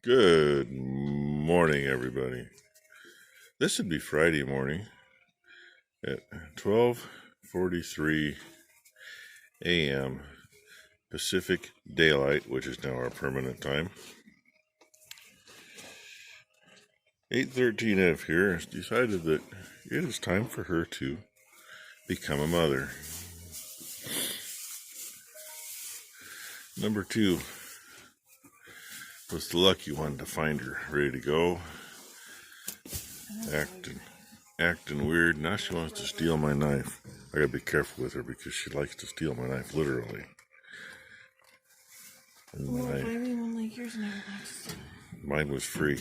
Good morning, everybody. This would be Friday morning at 12:43 a.m. Pacific Daylight, which is now our permanent time. 8:13 F here has decided that it is time for her to become a mother. Number 2 was the lucky one to find her ready to go. Acting weird. Now she wants to steal my knife. I gotta be careful with her because she likes to steal my knife, literally. Mine was free.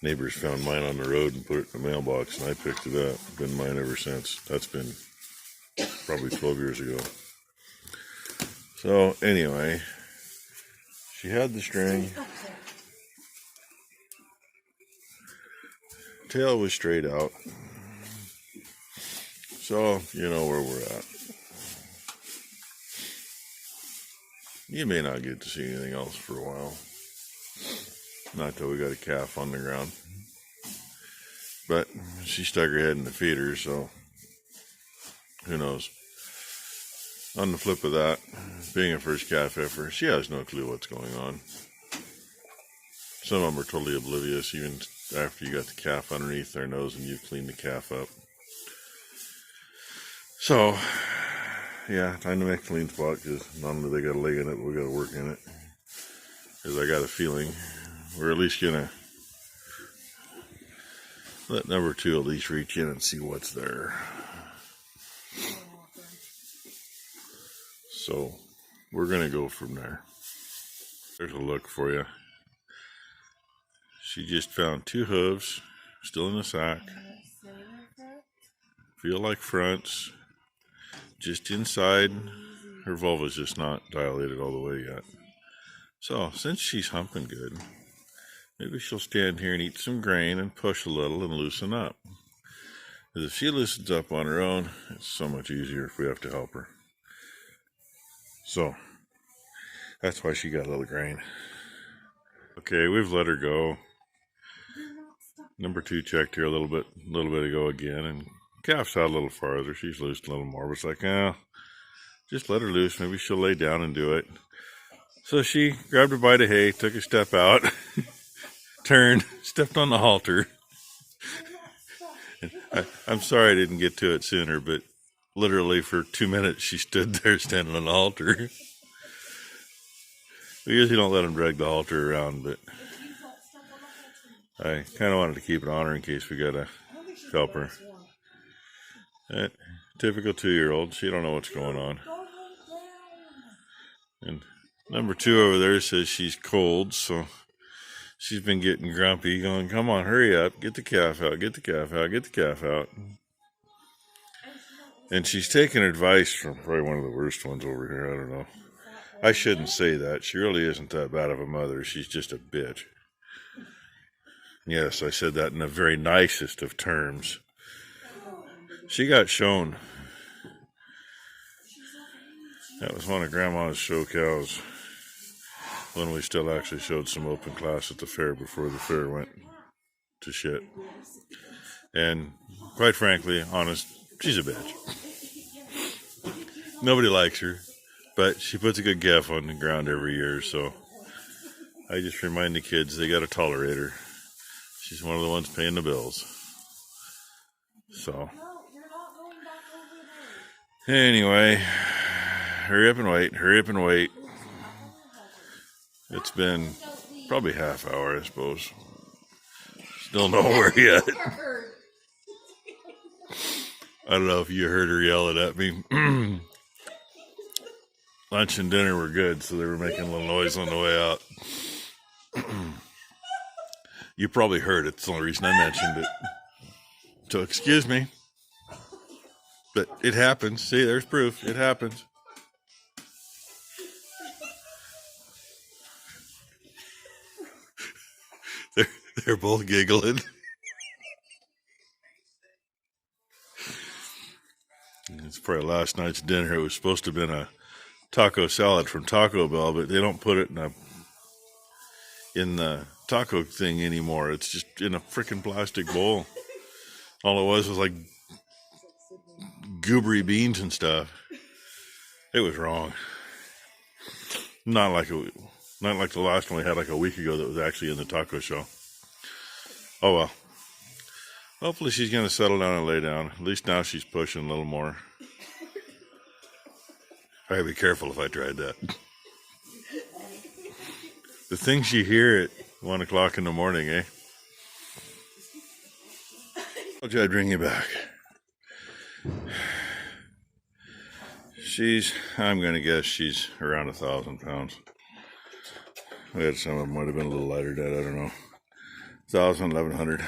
Neighbors found mine on the road and put it in the mailbox, and I picked it up. Been mine ever since. That's been probably 12 years ago. So anyway, she had the string. Tail was straight out. So you know where we're at. You may not get to see anything else for a while. Not till we got a calf on the ground. But she stuck her head in the feeder, so who knows. On the flip of that, being a first calf heifer, she has no clue what's going on. Some of them are totally oblivious, even after you got the calf underneath their nose and you cleaned the calf up. So, yeah, time to make a clean spot, because not only they got a leg in it, but we got to work in it. Because I got a feeling we're at least going to let number 2 at least reach in and see what's there. So, we're going to go from there. There's a look for you. She just found 2 hooves, still in the sack. Feel like fronts. Just inside. Her vulva's just not dilated all the way yet. So, since she's humping good, maybe she'll stand here and eat some grain and push a little and loosen up. Because if she loosens up on her own, it's so much easier if we have to help her. So, that's why she got a little grain. Okay, we've let her go. Number 2 checked here a little bit ago again, and calf's out a little farther. She's loosed a little more, but it's like, just let her loose. Maybe she'll lay down and do it. So she grabbed a bite of hay, took a step out, turned, stepped on the halter. I'm sorry I didn't get to it sooner, but literally for 2 minutes she stood there standing on the halter. We usually don't let them drag the halter around, but I kind of wanted to keep it on her in case we gotta help her. Typical 2-year-old, she don't know what's going on. And number 2 over there says she's cold, so she's been getting grumpy, going, come on, hurry up, get the calf out, get the calf out, get the calf out. And she's taking advice from probably one of the worst ones over here, I don't know. I shouldn't say that. She really isn't that bad of a mother. She's just a bitch. Yes, I said that in the very nicest of terms. She got shown. That was one of Grandma's show cows when we still actually showed some open class at the fair before the fair went to shit. And quite frankly, honest, she's a bitch. Nobody likes her, but she puts a good calf on the ground every year, so I just remind the kids they got to tolerate her. She's one of the ones paying the bills. So, anyway, hurry up and wait. It's been probably half hour, I suppose. Still nowhere yet. I don't know if you heard her yelling at me. Lunch and dinner were good, so they were making a little noise on the way out. You probably heard it. It's the only reason I mentioned it. So excuse me. But it happens. See, there's proof. It happens. They're both giggling. It's probably last night's dinner. It was supposed to have been a taco salad from Taco Bell, but they don't put it in a in the taco thing anymore. It's just in a freaking plastic bowl. All it was like goobery beans and stuff. It was wrong. Not like the last one we had like a week ago that was actually in the taco show. Oh well. Hopefully she's going to settle down and lay down. At least now she's pushing a little more. I gotta be careful if I tried that. The things you hear at 1 o'clock in the morning, eh? I'll try to bring you back. I'm going to guess she's around 1,000 pounds. I had some of them might have been a little lighter than that, I don't know. 1,000, 1,100.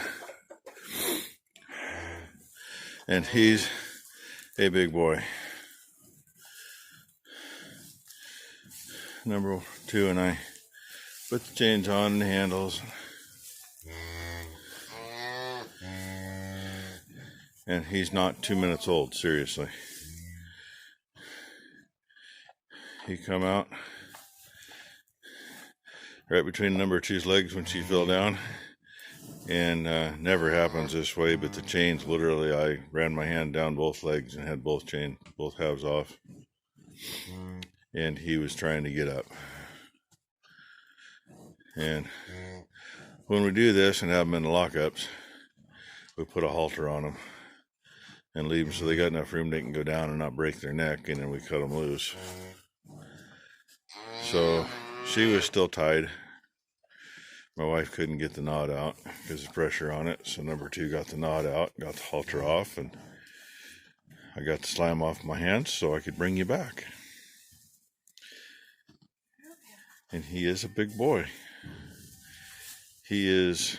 And he's a big boy. Number 2, and I put the chains on the handles. And he's not 2 minutes old, seriously. He come out right between number 2's legs when she fell down. And never happens this way, but the chains, literally, I ran my hand down both legs and had both halves off. And he was trying to get up. And when we do this and have them in the lockups, we put a halter on them and leave them so they got enough room they can go down and not break their neck, and then we cut them loose. So she was still tied. My wife couldn't get the knot out because of pressure on it, so number 2 got the knot out, got the halter off, and I got the slime off my hands so I could bring you back. And he is a big boy. He is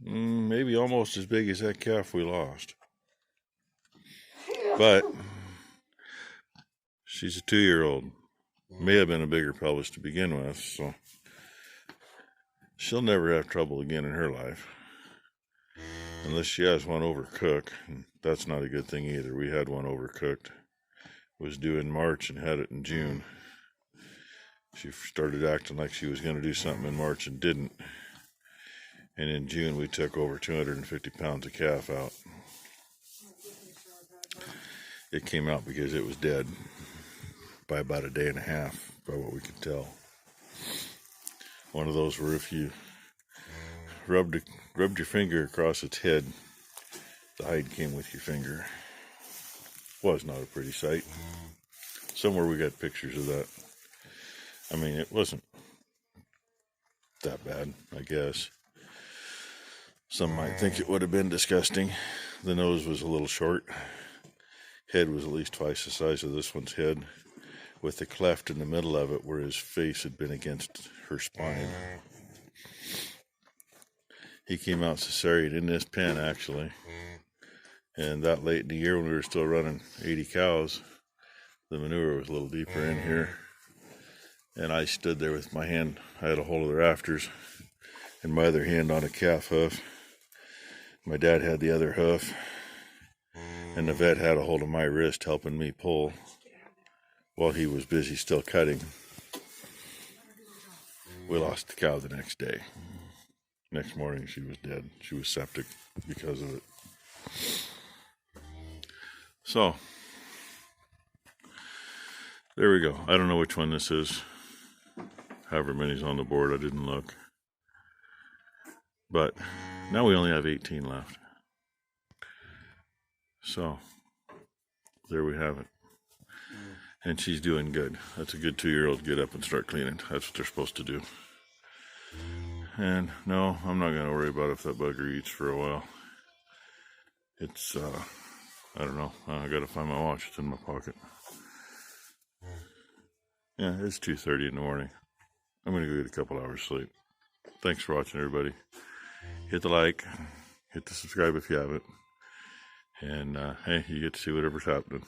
maybe almost as big as that calf we lost. But she's a 2-year-old. May have been a bigger pelvis to begin with, so she'll never have trouble again in her life. Unless she has one overcooked. And that's not a good thing either. We had one overcooked. It was due in March and had it in June. She started acting like she was going to do something in March and didn't. And in June, we took over 250 pounds of calf out. It came out because it was dead by about a day and a half, by what we could tell. One of those where if you rubbed your finger across its head, the hide came with your finger. Was not a pretty sight. Somewhere we got pictures of that. I mean, it wasn't that bad, I guess. Some might think it would have been disgusting. The nose was a little short. Head was at least twice the size of this one's head, with the cleft in the middle of it where his face had been against her spine. He came out cesarean in this pen, actually. And that late in the year when we were still running 80 cows, the manure was a little deeper in here. And I stood there with my hand, I had a hold of the rafters, and my other hand on a calf hoof. My dad had the other hoof, and the vet had a hold of my wrist helping me pull while he was busy still cutting. We lost the cow the next day. Next morning she was dead. She was septic because of it. So, there we go. I don't know which one this is. However many's on the board, I didn't look. But now we only have 18 left. So, there we have it. And she's doing good. That's a good 2-year-old. Get up and start cleaning. That's what they're supposed to do. And no, I'm not going to worry about if that bugger eats for a while. It's, I don't know. I got to find my watch. It's in my pocket. Yeah, it's 2:30 in the morning. I'm going to go get a couple hours sleep. Thanks for watching, everybody. Hit the like. Hit the subscribe if you haven't. And, hey, you get to see whatever's happening.